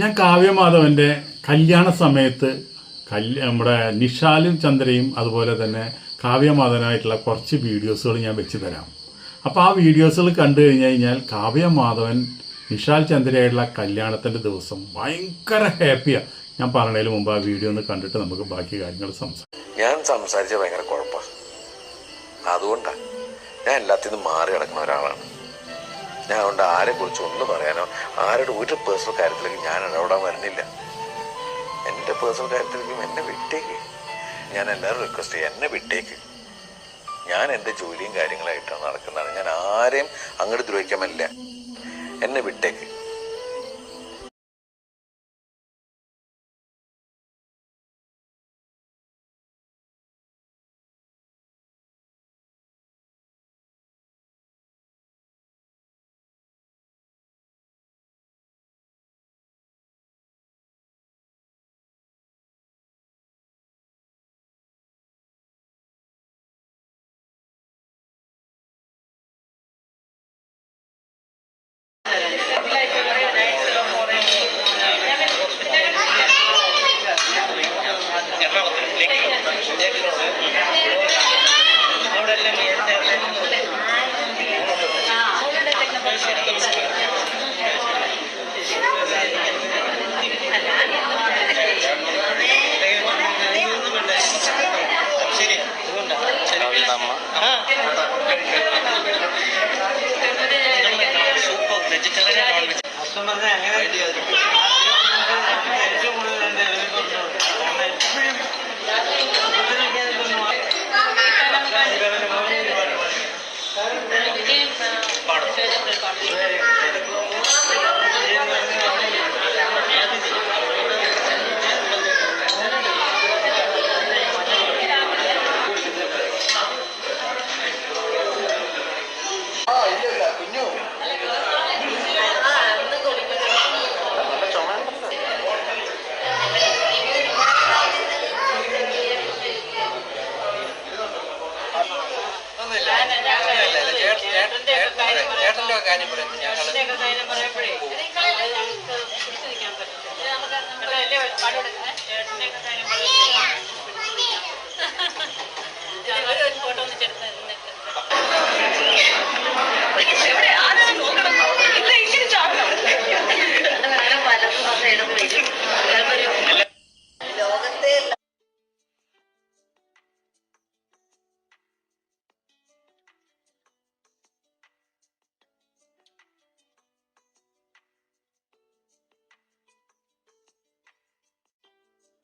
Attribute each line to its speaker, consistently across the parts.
Speaker 1: ഞാൻ കാവ്യമാധവൻ്റെ കല്യാണ സമയത്ത് നമ്മുടെ നിഷാലും ചന്ദ്രയും അതുപോലെ തന്നെ കാവ്യമാധവനായിട്ടുള്ള കുറച്ച് വീഡിയോസുകൾ ഞാൻ വെച്ച് തരാം. അപ്പോൾ ആ വീഡിയോസുകൾ കണ്ടു കഴിഞ്ഞാൽ കാവ്യമാധവൻ നിഷാൽ ചന്ദ്രയായിട്ടുള്ള കല്യാണത്തിൻ്റെ ദിവസം ഭയങ്കര ഹാപ്പിയാണ്. ഞാൻ പറഞ്ഞതിന് മുമ്പ് ആ വീഡിയോ ഒന്ന് കണ്ടിട്ട് നമുക്ക് ബാക്കി കാര്യങ്ങൾ
Speaker 2: ഞാൻ സംസാരിച്ച ഭയങ്കര കുഴപ്പമാണ്. അതുകൊണ്ടാണ് ഞാൻ എല്ലാത്തിനും മാറി കിടക്കുന്ന ഒരാളാണ്. ഞാൻ അതുകൊണ്ട് ആരെക്കുറിച്ച് ഒന്നും പറയാനോ ആരുടെ ഒരു പേഴ്സണൽ കാര്യത്തിലേക്ക് ഞാൻ ഇടപെടാൻ വരുന്നില്ല. എൻ്റെ പേഴ്സണൽ കാര്യത്തിലേക്കും എന്നെ വിട്ടേക്ക്. ഞാൻ എല്ലാവരും റിക്വസ്റ്റ് ചെയ്യും, എന്നെ വിട്ടേക്ക്. ഞാൻ എൻ്റെ ജോലിയും കാര്യങ്ങളായിട്ടാണ് നടക്കുന്നതാണ്. ഞാൻ ആരെയും അങ്ങോട്ട് ദ്രോഹിക്കാൻ പറ്റില്ല. എന്നെ വിട്ടേക്ക്.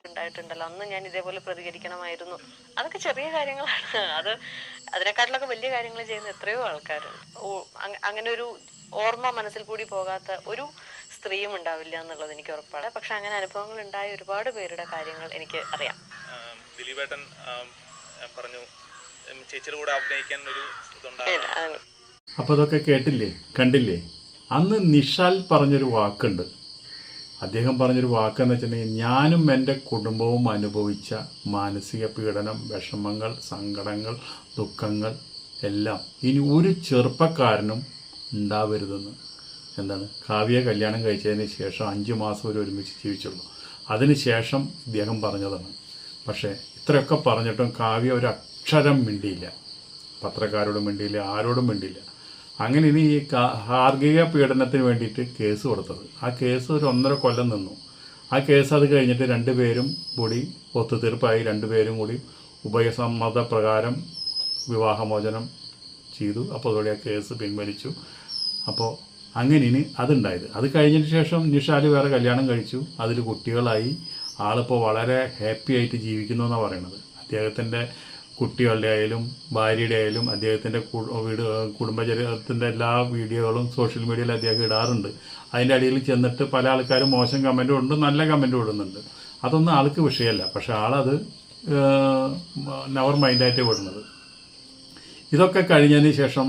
Speaker 3: ഉണ്ടായിട്ടുണ്ടല്ലോ, അന്ന് ഞാൻ ഇതേപോലെ പ്രതികരിക്കണമായിരുന്നു. അതൊക്കെ ചെറിയ കാര്യങ്ങളാണ്. അതിനെക്കാട്ടിലൊക്കെ വലിയ കാര്യങ്ങൾ ചെയ്യുന്ന എത്രയോ ആൾക്കാരുണ്ട്. അങ്ങനെ ഒരു ഓർമ്മ മനസ്സിൽ കൂടി പോകാത്ത ഒരു സ്ത്രീയും ഉണ്ടാവില്ല എന്നുള്ളത് എനിക്ക് ഉറപ്പാണ്. പക്ഷെ അങ്ങനെ അനുഭവങ്ങൾ ഉണ്ടായ ഒരുപാട് പേരുടെ കാര്യങ്ങൾ എനിക്ക് അറിയാം.
Speaker 4: ദിലീപേട്ടൻ പറഞ്ഞു ചേച്ചിയുടെ കൂടെ അഭിനയിക്കാൻ ഒരു
Speaker 1: അപ്പോൾ അതൊക്കെ കേട്ടില്ലേ, കണ്ടില്ലേ? അന്ന് നിഷാൽ പറഞ്ഞൊരു വാക്കുണ്ട്. അദ്ദേഹം പറഞ്ഞൊരു വാക്കെന്ന് വെച്ചിട്ടുണ്ടെങ്കിൽ, ഞാനും എൻ്റെ കുടുംബവും അനുഭവിച്ച മാനസിക പീഡനം, വിഷമങ്ങൾ, സങ്കടങ്ങൾ, ദുഃഖങ്ങൾ എല്ലാം ഇനി ഒരു ചെറുപ്പക്കാരനും ഉണ്ടാവരുതെന്ന്. എന്താണ്, കാവ്യ കല്യാണം കഴിച്ചതിന് ശേഷം 5 മാസം വരെ ഒരുമിച്ച് ജീവിച്ചുള്ളൂ. അതിന് ശേഷം ഇദ്ദേഹം പറഞ്ഞതാണ്. പക്ഷേ ഇത്രയൊക്കെ പറഞ്ഞിട്ടും കാവ്യ ഒരു അക്ഷരം മിണ്ടിയില്ല. പത്രക്കാരോടും മിണ്ടിയില്ല, ആരോടും മിണ്ടിയില്ല. അങ്ങനെ ഇനി ഈ ഗാർഹിക പീഡനത്തിന് വേണ്ടിയിട്ട് കേസ് കൊടുത്തത്. ആ കേസ് ഒരു 1.5 കൊല്ലം നിന്നു. ആ കേസ് അത് കഴിഞ്ഞിട്ട് 2 പേരും കൂടി ഒത്തുതീർപ്പായി. 2 പേരും കൂടി ഉഭയസമ്മത പ്രകാരം വിവാഹമോചനം ചെയ്തു. അപ്പോൾ അതോടെ ആ കേസ് പിൻവലിച്ചു. അപ്പോൾ അങ്ങനെ ഇനി അതുണ്ടായത്. അത് കഴിഞ്ഞതിന് ശേഷം നിഷാൽ വേറെ കല്യാണം കഴിച്ചു. അതിൽ കുട്ടികളായി. ആളിപ്പോൾ വളരെ ഹാപ്പി ആയിട്ട് ജീവിക്കുന്നു എന്നാണ് പറയുന്നത്. അദ്ദേഹത്തിൻ്റെ കുട്ടികളുടെ ആയാലും ഭാര്യയുടെ ആയാലും അദ്ദേഹത്തിൻ്റെ കുടുംബചര്യത്തിൻ്റെ എല്ലാ വീഡിയോകളും സോഷ്യൽ മീഡിയയിൽ അദ്ദേഹം ഇടാറുണ്ട്. അതിൻ്റെ അടിയിൽ ചെന്നിട്ട് പല ആൾക്കാരും മോശം കമൻറ്റും ഉണ്ട്, നല്ല കമൻറ്റും ഇടുന്നുണ്ട്. അതൊന്നും ആൾക്ക് വിഷയമല്ല. പക്ഷെ ആളത് നെവർ മൈൻഡായിട്ട് വിടുന്നത്. ഇതൊക്കെ കഴിഞ്ഞതിന് ശേഷം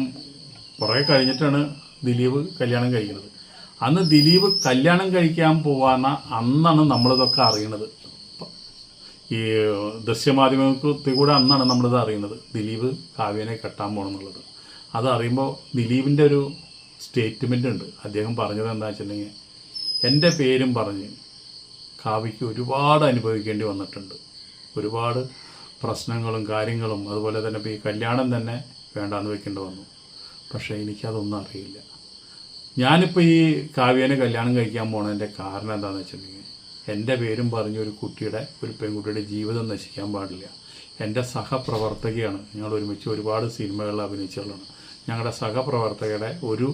Speaker 1: കുറേ കഴിഞ്ഞിട്ടാണ് ദിലീപ് കല്യാണം കഴിക്കുന്നത്. അന്ന് ദിലീപ് കല്യാണം കഴിക്കാൻ പോവാന്ന അന്നാണ് നമ്മളിതൊക്കെ അറിയണത്. ഈ ദൃശ്യമാധ്യമത്തിൽ കൂടെ അന്നാണ് നമ്മളിത് അറിയുന്നത്, ദിലീപ് കാവ്യനെ കെട്ടാൻ പോകണമെന്നുള്ളത്. അത് അറിയുമ്പോൾ ദിലീപിൻ്റെ ഒരു സ്റ്റേറ്റ്മെൻ്റ് ഉണ്ട്. അദ്ദേഹം പറഞ്ഞത് എന്താ വെച്ചിട്ടുണ്ടെങ്കിൽ, എൻ്റെ പേരും പറഞ്ഞ് കാവ്യയ്ക്ക് ഒരുപാട് അനുഭവിക്കേണ്ടി വന്നിട്ടുണ്ട്. ഒരുപാട് പ്രശ്നങ്ങളും കാര്യങ്ങളും അതുപോലെ തന്നെ ഇപ്പോൾ ഈ കല്യാണം തന്നെ വേണ്ടാന്ന് വെക്കേണ്ടി വന്നു. പക്ഷേ എനിക്കതൊന്നും അറിയില്ല. ഞാനിപ്പോൾ ഈ കാവ്യനെ കല്യാണം കഴിക്കാൻ പോണതിൻ്റെ കാരണം എന്താണെന്ന് വെച്ചിട്ടുണ്ടെങ്കിൽ എൻ്റെ പേരും പറഞ്ഞ് ഒരു പെൺകുട്ടിയുടെ ജീവിതം നശിക്കാൻ പാടില്ല. എൻ്റെ സഹപ്രവർത്തകയാണ്, ഞങ്ങൾ ഒരുമിച്ച് ഒരുപാട് സിനിമകളിൽ അഭിനയിച്ചുള്ളതാണ്. ഞങ്ങളുടെ സഹപ്രവർത്തകയുടെ ഒരു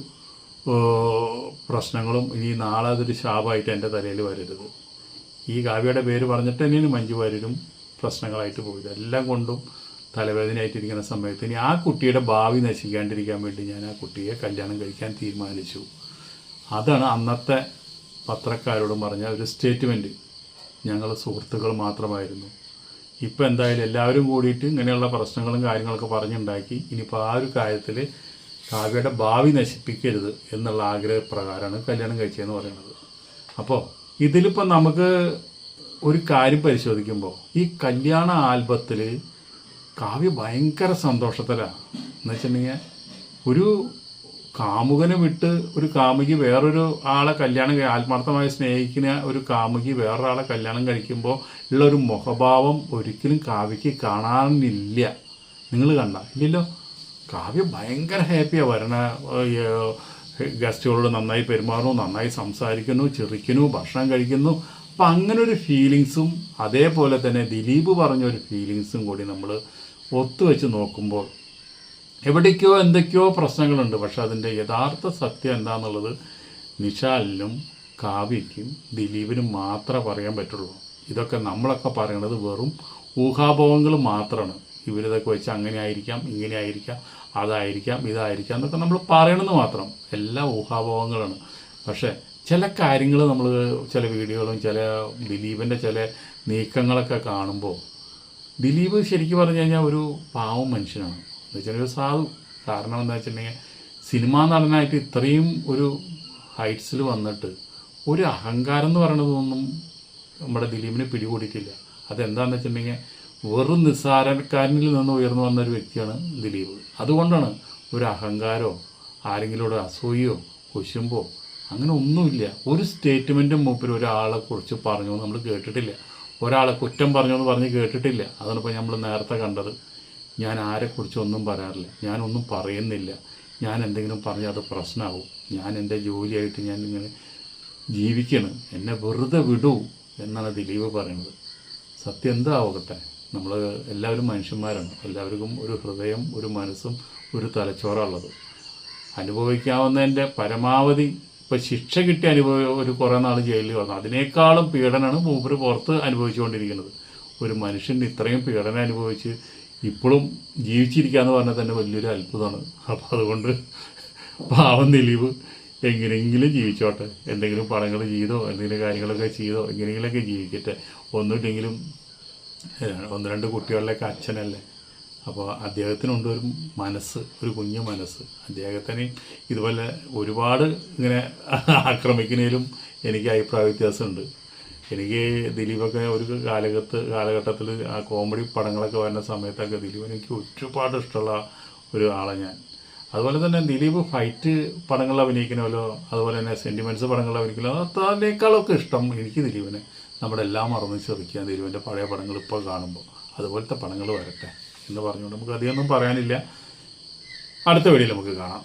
Speaker 1: പ്രശ്നങ്ങളും ഇനി നാളെ അതൊരു ശാപമായിട്ട് എൻ്റെ തലയിൽ വരരുത്. ഈ കാവ്യയുടെ പേര് പറഞ്ഞിട്ട് ഇനി മഞ്ജു വാര്യരും പ്രശ്നങ്ങളായിട്ട് പോയി. ഇതെല്ലാം കൊണ്ടും തലവേദനയായിട്ടിരിക്കുന്ന സമയത്ത് ഇനി ആ കുട്ടിയുടെ ഭാവി നശിക്കാണ്ടിരിക്കാൻ വേണ്ടി ഞാൻ ആ കുട്ടിയെ കല്യാണം കഴിക്കാൻ തീരുമാനിച്ചു. അതാണ് അന്നത്തെ പത്രക്കാരോട് പറഞ്ഞ ഒരു സ്റ്റേറ്റ്മെൻറ്റ്. ഞങ്ങൾ സുഹൃത്തുക്കൾ മാത്രമായിരുന്നു. ഇപ്പം എന്തായാലും എല്ലാവരും കൂടിയിട്ട് ഇങ്ങനെയുള്ള പ്രശ്നങ്ങളും കാര്യങ്ങളൊക്കെ പറഞ്ഞുണ്ടാക്കി. ഇനിയിപ്പോൾ ആ ഒരു കാര്യത്തിൽ കാവ്യയുടെ ഭാവി നശിപ്പിക്കരുത് എന്നുള്ള ആഗ്രഹപ്രകാരമാണ് കല്യാണം കഴിച്ചതെന്ന് പറയുന്നത്. അപ്പോൾ ഇതിലിപ്പോൾ നമുക്ക് ഒരു കാര്യം പരിശോധിക്കുമ്പോൾ ഈ കല്യാണ ആൽബത്തിൽ കാവ്യ ഭയങ്കര സന്തോഷത്തിലാണ്. എന്ന് വെച്ചിട്ടുണ്ടെങ്കിൽ ഒരു കാമുകനെ വിട്ട് ഒരു കാമുകി വേറൊരു ആളെ ആത്മാർത്ഥമായി സ്നേഹിക്കുന്ന ഒരു കാമുകി വേറൊരാളെ കല്യാണം കഴിക്കുമ്പോൾ ഉള്ളൊരു മുഖഭാവം ഒരിക്കലും കാവ്യയ്ക്ക് കാണാനില്ല. നിങ്ങൾ ഇല്ലല്ലോ. കാവ്യ ഭയങ്കര ഹാപ്പിയാണ്. വരണ ഗസ്റ്റുകളോട് നന്നായി പെരുമാറുന്നു, നന്നായി സംസാരിക്കുന്നു, ചിരിക്കുന്നു, ഭക്ഷണം കഴിക്കുന്നു. അപ്പം അങ്ങനെ ഒരു ഫീലിങ്സും അതേപോലെ തന്നെ ദിലീപ് പറഞ്ഞൊരു ഫീലിങ്സും കൂടി നമ്മൾ ഒത്തുവെച്ച് നോക്കുമ്പോൾ എവിടേക്കോ എന്തൊക്കെയോ പ്രശ്നങ്ങളുണ്ട്. പക്ഷെ അതിൻ്റെ യഥാർത്ഥ സത്യം എന്താണെന്നുള്ളത് നിശാലിനും കാവ്യയ്ക്കും ദിലീപിനും മാത്രമേ പറയാൻ പറ്റുള്ളൂ. ഇതൊക്കെ നമ്മളൊക്കെ പറയണത് വെറും ഊഹാഭോഗങ്ങൾ മാത്രമാണ്. ഇവരിതൊക്കെ വെച്ച് അങ്ങനെ ആയിരിക്കാം, ഇങ്ങനെ ആയിരിക്കാം, അതായിരിക്കാം, ഇതായിരിക്കാം എന്നൊക്കെ നമ്മൾ പറയണമെന്ന് മാത്രം. എല്ലാം ഊഹാഭോഗങ്ങളാണ്. പക്ഷേ ചില കാര്യങ്ങൾ നമ്മൾ ചില വീഡിയോകളും ചില ദിലീപിൻ്റെ ചില നീക്കങ്ങളൊക്കെ കാണുമ്പോൾ ദിലീപ് ശരിക്കും പറഞ്ഞു കഴിഞ്ഞാൽ ഒരു പാവം മനുഷ്യനാണ്. എന്ന് വെച്ചാൽ ഒരു സാധു. കാരണം എന്താ വെച്ചിട്ടുണ്ടെങ്കിൽ സിനിമാ നടനായിട്ട് ഇത്രയും ഒരു ഹൈറ്റ്സിൽ വന്നിട്ട് ഒരു അഹങ്കാരം എന്ന് പറയണതൊന്നും നമ്മുടെ ദിലീപിനെ പിടികൂടിയിട്ടില്ല. അതെന്താണെന്ന് വെച്ചിട്ടുണ്ടെങ്കിൽ വെറും നിസ്സാരക്കാരനിൽ നിന്ന് ഉയർന്നു വന്ന ഒരു വ്യക്തിയാണ് ദിലീപ്. അതുകൊണ്ടാണ് ഒരു അഹങ്കാരമോ ആരെങ്കിലോട് അസൂയോ കുശുമ്പോ അങ്ങനെ ഒന്നുമില്ല. ഒരു സ്റ്റേറ്റ്മെൻറ്റും മൂപ്പര് ഒരാളെ കുറിച്ച് പറഞ്ഞു നമ്മൾ കേട്ടിട്ടില്ല. ഒരാളെ കുറ്റം പറഞ്ഞു എന്ന് പറഞ്ഞ് കേട്ടിട്ടില്ല. അതാണിപ്പോൾ നമ്മൾ നേരത്തെ കണ്ടത്. ഞാൻ ആരെക്കുറിച്ചൊന്നും പറയാറില്ല, ഞാനൊന്നും പറയുന്നില്ല. ഞാൻ എന്തെങ്കിലും പറഞ്ഞാൽ അത് പ്രശ്നമാവും. ഞാൻ എൻ്റെ ജോലിയായിട്ട് ഞാൻ ഇങ്ങനെ ജീവിക്കണം, എന്നെ വെറുതെ വിടൂ എന്നാണ് ദിലീപ് പറയുന്നത്. സത്യം എന്താവട്ടെ, നമ്മൾ എല്ലാവരും മനുഷ്യന്മാരാണ്. എല്ലാവർക്കും ഒരു ഹൃദയം, ഒരു മനസ്സും ഒരു തലച്ചോറുള്ളത്. അനുഭവിക്കാവുന്നതിൻ്റെ പരമാവധി ഇപ്പോൾ ശിക്ഷ കിട്ടി ഒരു കുറേ നാൾ ജയിലിൽ വന്നു. അതിനേക്കാളും പീഡനമാണ് മൂപ്പര് പുറത്ത് അനുഭവിച്ചുകൊണ്ടിരിക്കുന്നത്. ഒരു മനുഷ്യൻ ഇത്രയും പീഡനം അനുഭവിച്ച് ഇപ്പോഴും ജീവിച്ചിരിക്കുക എന്ന് പറഞ്ഞാൽ തന്നെ വലിയൊരു അത്ഭുതമാണ്. അപ്പോൾ അതുകൊണ്ട് പാവം ദിലീപ് എങ്ങനെയെങ്കിലും ജീവിച്ചോട്ടെ. എന്തെങ്കിലും പടങ്ങൾ ചെയ്തോ എന്തെങ്കിലും കാര്യങ്ങളൊക്കെ ചെയ്തോ എങ്ങനെയെങ്കിലുമൊക്കെ ജീവിക്കട്ടെ. ഒന്നുമില്ലെങ്കിലും 1-2 കുട്ടികളിലൊക്കെ അച്ഛനല്ലേ. അപ്പോൾ അദ്ദേഹത്തിനുണ്ട് ഒരു മനസ്സ്, ഒരു കുഞ്ഞു മനസ്സ്. അദ്ദേഹത്തിന് ഇതുപോലെ ഒരുപാട് ഇങ്ങനെ ആക്രമിക്കുന്നതിലും എനിക്ക് അഭിപ്രായ വ്യത്യാസമുണ്ട്. എനിക്ക് ദിലീപൊക്കെ ഒരു കാലഘട്ടത്തിൽ ആ കോമഡി പടങ്ങളൊക്കെ വരുന്ന സമയത്തൊക്കെ ദിലീപ് എനിക്ക് ഒരുപാട് ഇഷ്ടമുള്ള ഒരു ആളാണ് ഞാൻ. അതുപോലെ തന്നെ ദിലീപ് ഫൈറ്റ് പടങ്ങളിൽ അഭിനയിക്കണമല്ലോ, അതുപോലെ തന്നെ സെൻറ്റിമെൻറ്റ്സ് പടങ്ങളിൽ അഭിനയിക്കലോ, അതിനേക്കാളൊക്കെ ഇഷ്ടം എനിക്ക് ദിലീപിനെ നമ്മുടെ എല്ലാം മറന്ന് ചെറുക്കുക ദിലീപിൻ്റെ പഴയ പടങ്ങൾ ഇപ്പോൾ കാണുമ്പോൾ. അതുപോലത്തെ പടങ്ങൾ വരട്ടെ എന്ന് പറഞ്ഞുകൊണ്ട് നമുക്ക് അധികമൊന്നും പറയാനില്ല. അടുത്ത വീഡിയോയിൽ നമുക്ക് കാണാം.